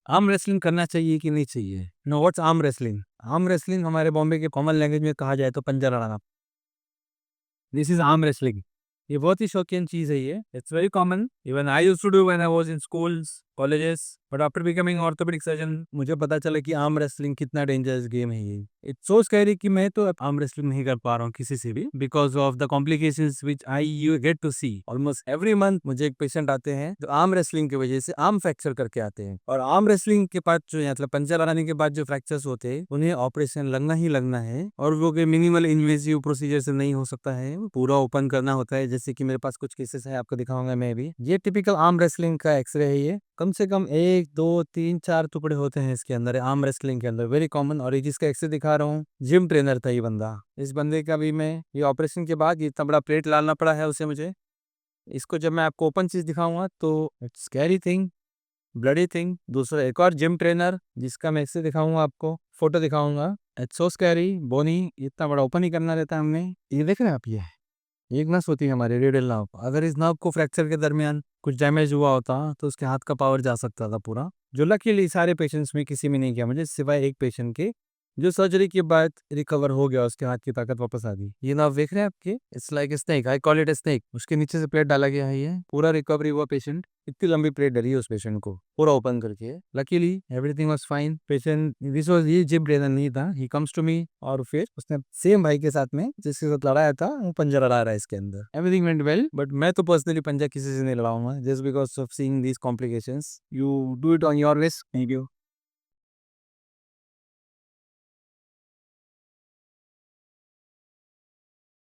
Arm wrestling करना चाहिए कि नहीं चाहिए? No, what's arm wrestling? Arm wrestling हमारे बॉम्बे के कॉमन लैंग्वेज में कहा जाए तो पंजा लड़ाना। This is arm wrestling. ये बहुत ही शौकीन चीज है ये। It's very common. Even I used to do when I was in schools, colleges, but after becoming orthopaedic surgeon मुझे पता चला कि आर्म रेसलिंग कितना डेंजरस गेम है ये। इट्स सो स्कैरी कि मैं तो आर्म रेसलिंग नहीं कर पा रहा हूँ किसी से भी, because of the complications which I you get to see almost every month. मुझे एक पेशेंट आते हैं जो आर्म रेसलिंग की वजह से आर्म फ्रैक्चर करके आते हैं, और आर्म रेसलिंग के बाद जो मतलब पंजा लगाने के बाद जो फ्रैक्चर्स होते हैं उन्हें ऑपरेशन लगना ही लगना है, और वो मिनिमल इन्वेसिव प्रोसीजर से नहीं हो सकता है, पूरा ओपन करना होता है। जैसे कि मेरे पास कुछ केसेस है, आपको दिखाऊंगा मैं भी। ये टिपिकल आर्म रेसलिंग का एक्सरे है। ये कम से कम 1 2 3 4 टुकड़े होते हैं इसके अंदर, आर्म रेसलिंग के अंदर, वेरी कॉमन। और ये जिसका एक्सरे दिखा रहा हूँ, जिम ट्रेनर था ये बंदा। इस बंदे का भी मैं ये ऑपरेशन के बाद ये इतना बड़ा प्लेट डालना पड़ा है उसे मुझे। इसको जब मैं आपको ओपन चीज दिखाऊंगा तो it's scary thing, bloody thing. दूसरा एक और जिम ट्रेनर जिसका मैं एक्सरे दिखाऊंगा, आपको फोटो दिखाऊंगा। इट्स सो स्कैरी, बोनी इतना बड़ा ओपन ही करना रहता है हमने। ये देख रहे हैं आप, ये एक नस होती है हमारी रेडियल नर्व। अगर इस नर्व को फ्रैक्चर के दरमियान कुछ डैमेज हुआ होता तो उसके हाथ का पावर जा सकता था पूरा, जो लकीली सारे पेशेंट्स में किसी में नहीं किया मुझे, सिवाय एक पेशेंट के जो सर्जरी के बाद रिकवर हो गया, उसके हाथ की ताकत वापस आ गई। ये नर्व देख रहे हैं आपके, it's like snake, I call it snake. उसके नीचे से प्लेट डाला गया है, ये पूरा रिकवरी हुआ पेशेंट। इतनी लंबी प्लेट डली है उस पेशेंट को पूरा ओपन करके। Luckily everything was fine. Patient this was, ये जिम ट्रेनर नहीं था, ही कम्स टू मी, और फिर उसने सेम भाई के साथ में जिसके साथ लड़ाया था वो पंजा लड़ा रहा है इसके अंदर। एवरीथिंग वेंट वेल, बट मैं तो पर्सनली पंजा किसी से नहीं लड़ाऊंगा just because of seeing these complications. You do it on your risk. Thank you.